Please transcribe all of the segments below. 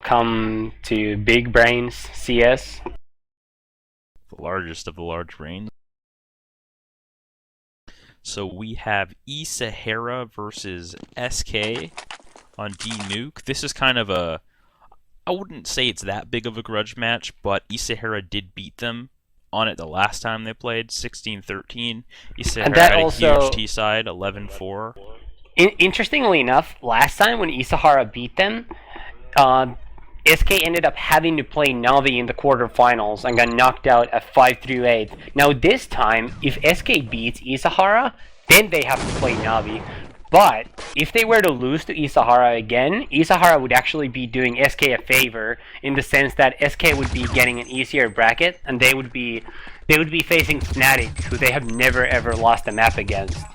Welcome to Big Brains CS. The largest of the large brains. So we have eSahara versus SK on D-Nuke. This is kind of a... I wouldn't say it's that big of a grudge match, but eSahara did beat them on it the last time they played, 16-13. eSahara had a huge T-side, 11-4. Interestingly enough, last time when eSahara beat them, SK ended up having to play Navi in the quarterfinals and got knocked out at 5-8. Now this time, if SK beats eSahara, then they have to play Navi. But if they were to lose to eSahara again, eSahara would actually be doing SK a favor in the sense that SK would be getting an easier bracket, and they would be facing Fnatic, who they have never ever lost a map against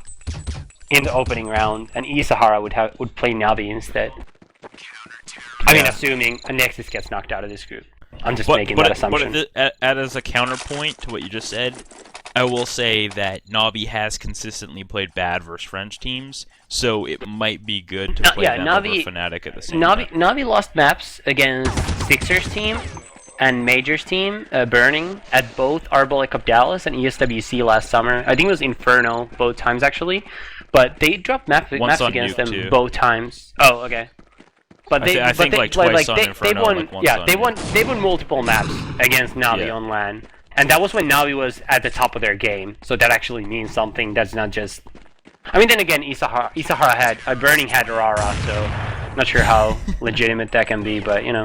in the opening round, and eSahara would play Navi instead. I mean, assuming a Nexus gets knocked out of this group. I'm just making that assumption. But as a counterpoint to what you just said, I will say that Navi has consistently played bad versus French teams, so it might be good to play them over Fnatic at the same time. Navi lost maps against Sixers team and Majors team, Burning, at both Arbolic Cup Dallas and ESWC last summer. I think it was Inferno both times, actually. But they dropped maps against them too. Both times. Oh, okay. But I think twice on Inferno, they won multiple maps against Navi on LAN, and that was when Navi was at the top of their game. So that actually means something. That's not just. I mean, then again, eSahara had Burning had Rara, so not sure how legitimate that can be, but you know.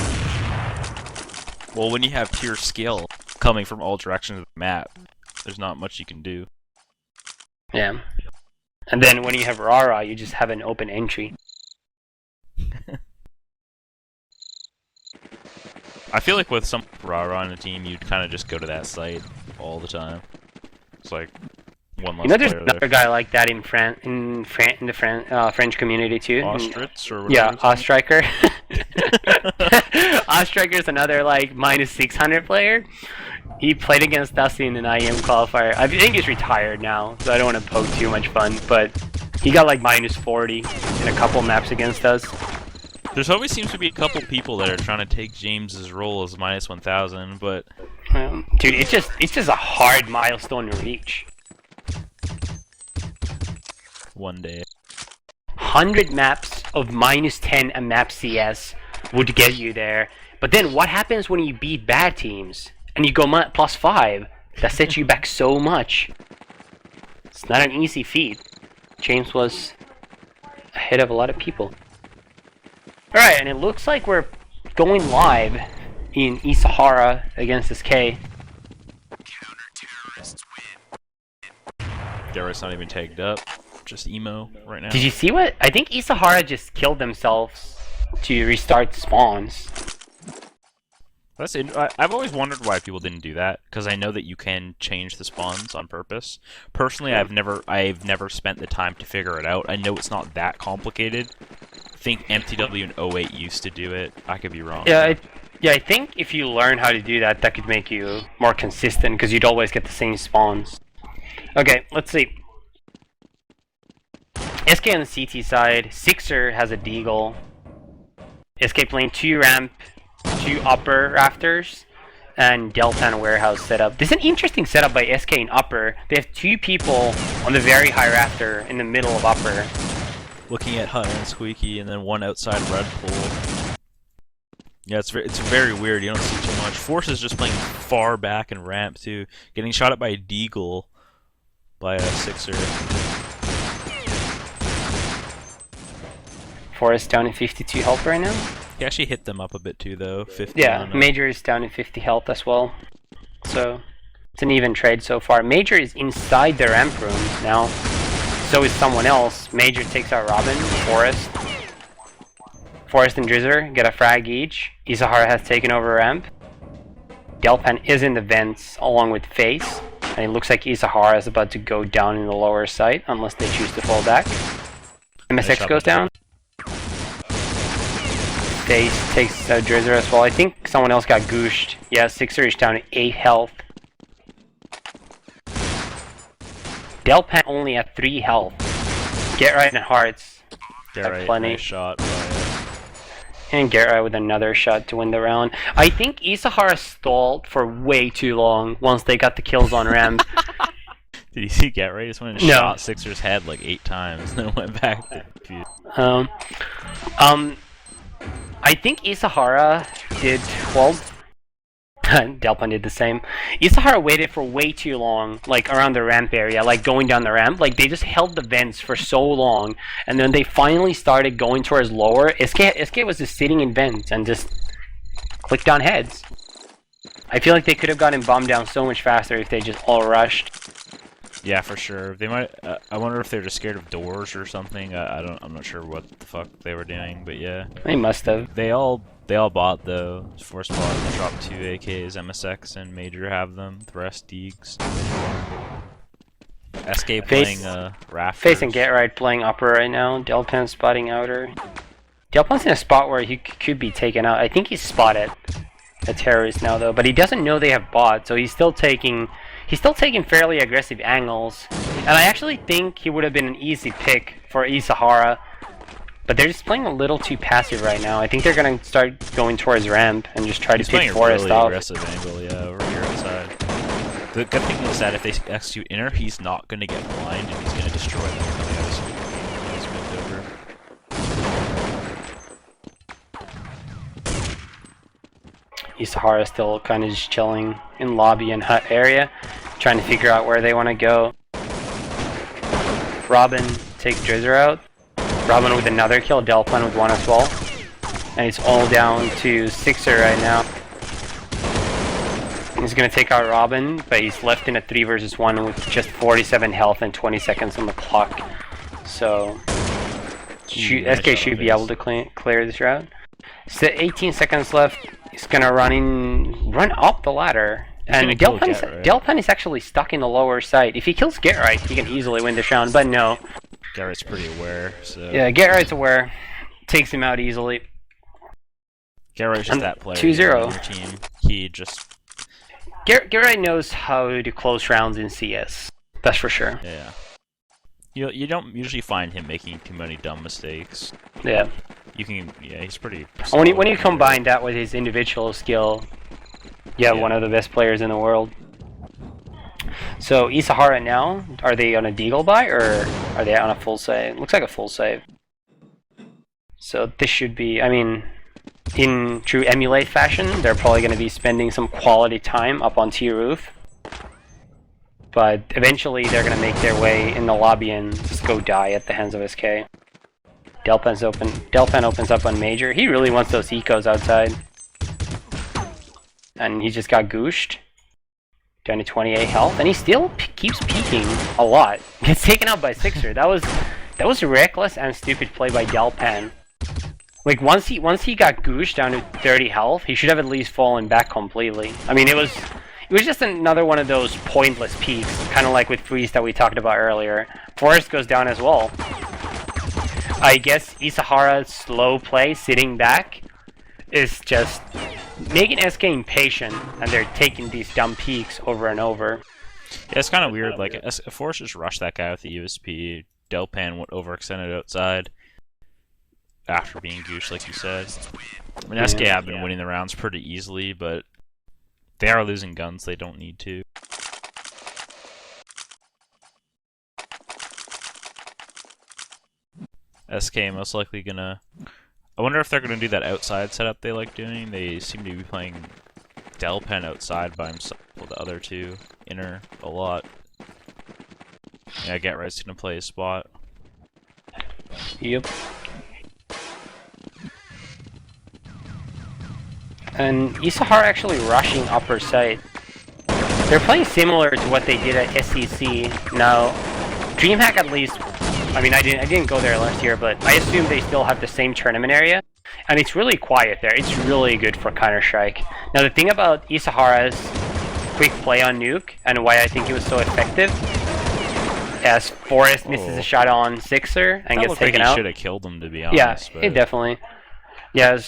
Well, when you have pure skill coming from all directions of the map, there's not much you can do. Yeah. And then when you have Rara, you just have an open entry. I feel like with some Rara on a team, you'd kind of just go to that site all the time. It's like one less player. There's another guy like that in the French community too. Ostritz or yeah, Ostriker. Ostriker is another like -600 player. He played against us in an IEM qualifier. I think he's retired now, so I don't want to poke too much fun, but he got like -40 in a couple maps against us. There's always seems to be a couple people that are trying to take James's role as -1000, but dude, it's just a hard milestone to reach. One day. 100 maps of -10 a map CS would get you there, but then what happens when you beat bad teams? And you go +5, that sets you back so much. It's not an easy feat. James was ahead of a lot of people. Alright, and it looks like we're going live in eSahara against SK. Garrett's not even tagged up, just emo right now. Did you see what? I think eSahara just killed themselves to restart spawns. I've always wondered why people didn't do that, because I know that you can change the spawns on purpose. Personally, I've never spent the time to figure it out. I know it's not that complicated. I think MTW and 08 used to do it. I could be wrong. Yeah, I think if you learn how to do that, that could make you more consistent, because you'd always get the same spawns. Okay, let's see. SK on the CT side, Sixer has a Deagle. SK playing 2 ramp, 2 upper rafters, and Delpan warehouse setup. This is an interesting setup by SK in upper. They have 2 people on the very high rafter in the middle of upper. Looking at Hunter and Squeaky, and then one outside red pole. Yeah, it's very weird. You don't see too much. Force is just playing far back in ramp too, getting shot at by a Deagle by a Sixer. Forest down in 52 health right now. He actually hit them up a bit too, though. 50. Yeah, Major is down in 50 health as well. So it's an even trade so far. Major is inside the ramp room now. So is someone else. Major takes out Robin, Forest. Forest and Drizzer get a frag each. eSahara has taken over ramp. Delpan is in the vents along with Face. And it looks like eSahara is about to go down in the lower site unless they choose to fall back. MSX goes down. Face takes out Drizzer as well. I think someone else got gooshed. Yeah, Sixer is down to 8 health. Delpan only at 3 health. Get right in hearts. Get right, plenty. Nice shot. And Gera with another shot to win the round. I think eSahara stalled for way too long once they got the kills on ramp. Did you see Get Right? Just went and No. shot Sixer's head like 8 times, and then went back to defuse. I think eSahara did well. Delpan did the same. eSahara waited for way too long, like around the ramp area, like going down the ramp. Like they just held the vents for so long, and then they finally started going towards lower. SK was just sitting in vents and just clicked on heads. I feel like they could have gotten bombed down so much faster if they just all rushed. Yeah, for sure. They might. I wonder if they're just scared of doors or something. I'm not sure what the fuck they were doing, but yeah. They must have. They all bought though. Force bought, dropped 2 AKs, MSX, and Major have them. The rest Deegs. SK playing Rafters. Facing Get Right playing upper right now. Delpan spotting outer. Delpan's in a spot where he could be taken out. I think he's spotted a terrorist now though, but he doesn't know they have bots, so he's still taking fairly aggressive angles. And I actually think he would have been an easy pick for eSahara, but they're just playing a little too passive right now. I think they're gonna start going towards ramp and just try to pick Forest really off. Aggressive angle, yeah, over here outside. The good thing is that if they execute inner, he's not gonna get blind and he's gonna destroy them coming out of his over. eSahara is still kind of just chilling in lobby and hut area, trying to figure out where they want to go. Robin takes Drizzer out. Robin with another kill, Delpan with one as well. And it's all down to Sixer right now. He's going to take out Robin, but he's left in a 3 versus 1 with just 47 health and 20 seconds on the clock. So SK should be able to clear this round. So 18 seconds left. He's gonna run up the ladder, and Delpan is actually stuck in the lower side. If he kills Get Right, he can easily win this round. But no, Get Right's pretty aware. So yeah, Get Right's aware, takes him out easily. Get Right's just that player. 2-0. On your team. He just Get Right knows how to close rounds in CS. That's for sure. Yeah. You don't usually find him making too many dumb mistakes. Yeah. Yeah, he's pretty. When you combine that with his individual skill, yeah, one of the best players in the world. So eSahara now, are they on a deagle buy or are they on a full save? Looks like a full save. So this should be, I mean, in true emulate fashion, they're probably going to be spending some quality time up on T roof. But eventually they're going to make their way in the lobby and just go die at the hands of SK. Delpan opens up on Major. He really wants those ecos outside. And he just got gooshed. Down to 28 health. And he still keeps peeking a lot. Gets taken out by Sixer. That was reckless and stupid play by Delpan. Like once he got gooshed down to 30 health, he should have at least fallen back completely. I mean, it was just another one of those pointless peaks, kind of like with Freeze that we talked about earlier. Forest goes down as well. I guess eSahara's slow play, sitting back, is just making SK impatient, and they're taking these dumb peaks over and over. Yeah, it's kind of weird. Like, Forrest just rushed that guy with the USP. Delpan went overextended outside after being gooshed, like you said. I mean, SK have been winning the rounds pretty easily, but they are losing guns they don't need to. SK most likely gonna... I wonder if they're gonna do that outside setup they like doing. They seem to be playing Delpan outside by himself with the other two inner a lot. Yeah, Get Right's gonna play a spot. Yep. And eSahara actually rushing upper side. They're playing similar to what they did at SEC. Now, DreamHack at least, I mean, I didn't go there last year, but I assume they still have the same tournament area, and it's really quiet there. It's really good for Counter-Strike. Now, the thing about eSahara's quick play on Nuke, and why I think it was so effective, as Forrest misses a shot on Sixer and gets taken out. He should have killed him, to be honest. Yeah, but... it definitely. Yeah,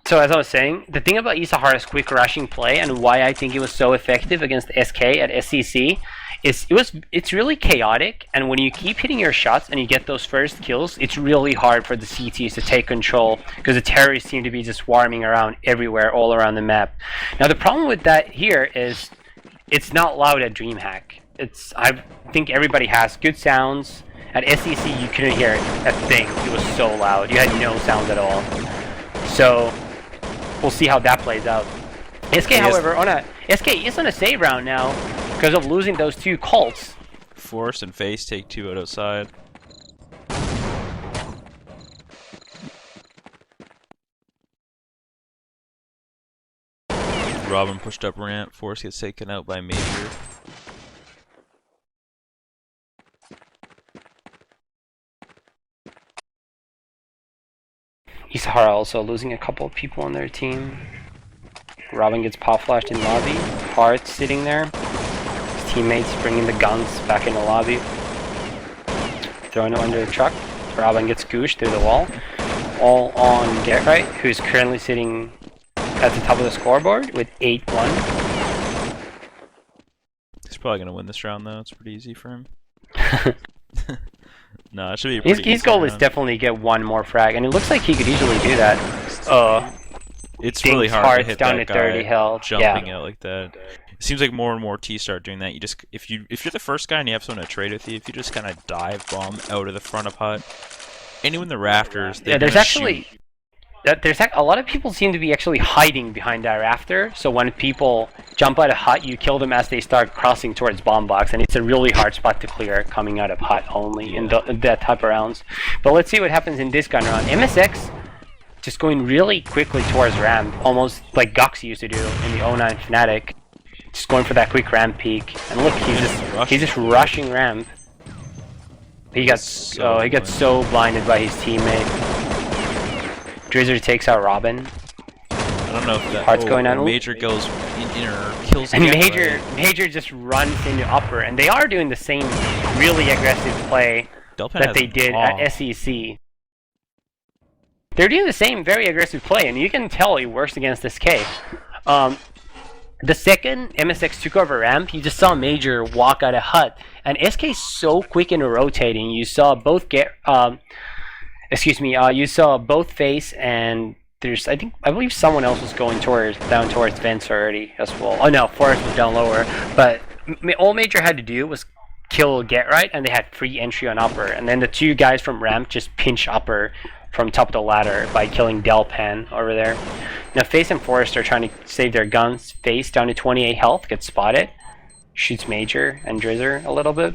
So as I was saying, the thing about eSahara's quick rushing play and why I think it was so effective against SK at SCC is it's really chaotic, and when you keep hitting your shots and you get those first kills, it's really hard for the CTs to take control because the terrorists seem to be just swarming around everywhere, all around the map. Now the problem with that here is it's not loud at DreamHack. I think everybody has good sounds. At SCC you couldn't hear a thing. It was so loud. You had no sounds at all. So we'll see how that plays out. SK, however, SK is on a save round now because of losing those two Colts. Force and Face take 2 out outside. Robin pushed up ramp. Force gets taken out by Major. eSahara also losing a couple of people on their team. Robin gets pop flashed in lobby. Hart sitting there. His teammates bringing the guns back in the lobby. Throwing it under the truck. Robin gets gooshed through the wall. All on Gerrit, who's currently sitting at the top of the scoreboard with 8-1. He's probably going to win this round though. It's pretty easy for him. No, it should be a pretty his goal is definitely get one more frag, and it looks like he could easily do that. It's really hard to hit down that to guy 30 health. jumping out like that. It seems like more and more T start doing that. You just if you're the first guy and you have someone to trade with you, if you just kind of dive bomb out of the front of hut, anyone in the rafters, there's actually a lot of people seem to be actually hiding behind that rafter. So when people jump out of hut, you kill them as they start crossing towards bomb box, and it's a really hard spot to clear coming out of hut only in that type of rounds. But let's see what happens in this gun round. MSX just going really quickly towards ramp, almost like Gux used to do in the 09 Fnatic. Just going for that quick ramp peek, and look, he's just rushing ramp. He got so blinded by his teammate. Drizzer takes out Robin. I don't know if that Heart's going on. Major goes in or kills and again, Major just runs into upper, and they are doing the same really aggressive play that they did at SEC. They're doing the same very aggressive play, and you can tell it works against SK. The second MSX took over ramp, you just saw Major walk out of hut, and SK so quick in rotating. You saw both you saw both Face, and I believe someone else was going down towards vents already as well. Oh no, Forrest was down lower, but all Major had to do was kill Gerrit, and they had free entry on upper, and then the two guys from ramp just pinch upper from top of the ladder by killing Delpan over there. Now Face and Forrest are trying to save their guns. Face down to 28 health, gets spotted, shoots Major and Drizzer a little bit.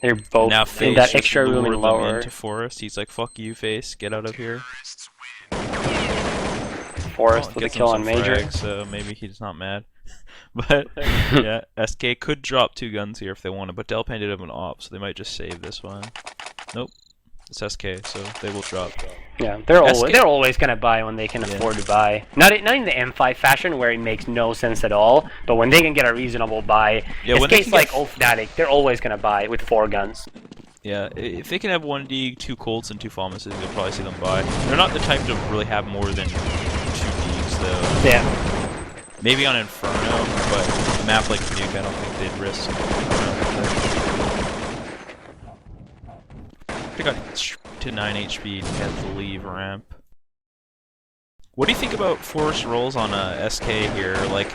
They're both now in that extra room in lower. Into Forrest. He's like, "Fuck you, Face. Get out of here." Forrest with a kill on Major. Frag, so maybe he's not mad. But yeah, SK could drop 2 guns here if they wanted, but Delpan did have an op, so they might just save this one. Nope. It's SK, so they will drop. Yeah, they're always gonna buy when they can afford to buy. Not in the M5 fashion where it makes no sense at all, but when they can get a reasonable buy. Yeah, SK's like old Fnatic, they're always gonna buy with 4 guns. Yeah, if they can have 1D, 2 Colts, and 2 Fomuses, you'll probably see them buy. They're not the type to really have more than 2 Ds, though. Yeah. Maybe on Inferno, but a map like Nuke, I don't think they'd risk. They got to 9 HP and had to leave ramp. What do you think about Forrest rolls on SK here? Like,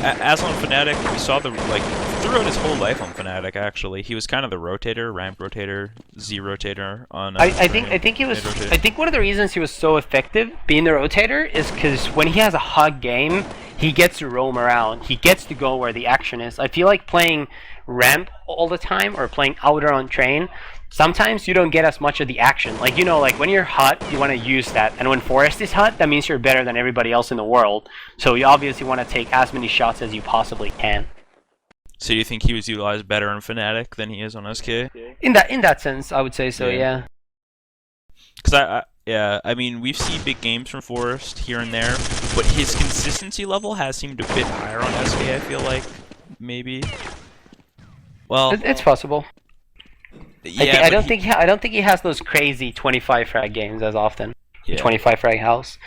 as on Fnatic, we saw throughout his whole life on Fnatic. Actually, he was kind of the rotator, ramp rotator, Z rotator on. I think one of the reasons he was so effective being the rotator is because when he has a hug game, he gets to roam around. He gets to go where the action is. I feel like playing ramp all the time or playing outer on train, sometimes you don't get as much of the action. Like, like when you're hot, you want to use that. And when Forrest is hot, that means you're better than everybody else in the world. So you obviously want to take as many shots as you possibly can. So you think he was utilized better on Fnatic than he is on SK? In that sense, I would say so, yeah. Because I mean, we've seen big games from Forrest here and there, but his consistency level has seemed a bit higher on SK, I feel like, maybe. Well, it's possible. Yeah, I don't think he has those crazy 25 frag games as often. Yeah. 25 frag house.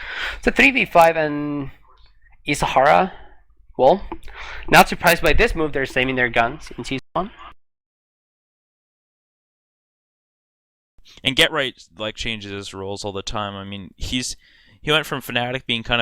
So 3v5 and eSahara. Well, not surprised by this move. They're saving their guns in season 1. And Get Right like changes his roles all the time. I mean, he went from Fnatic being kind of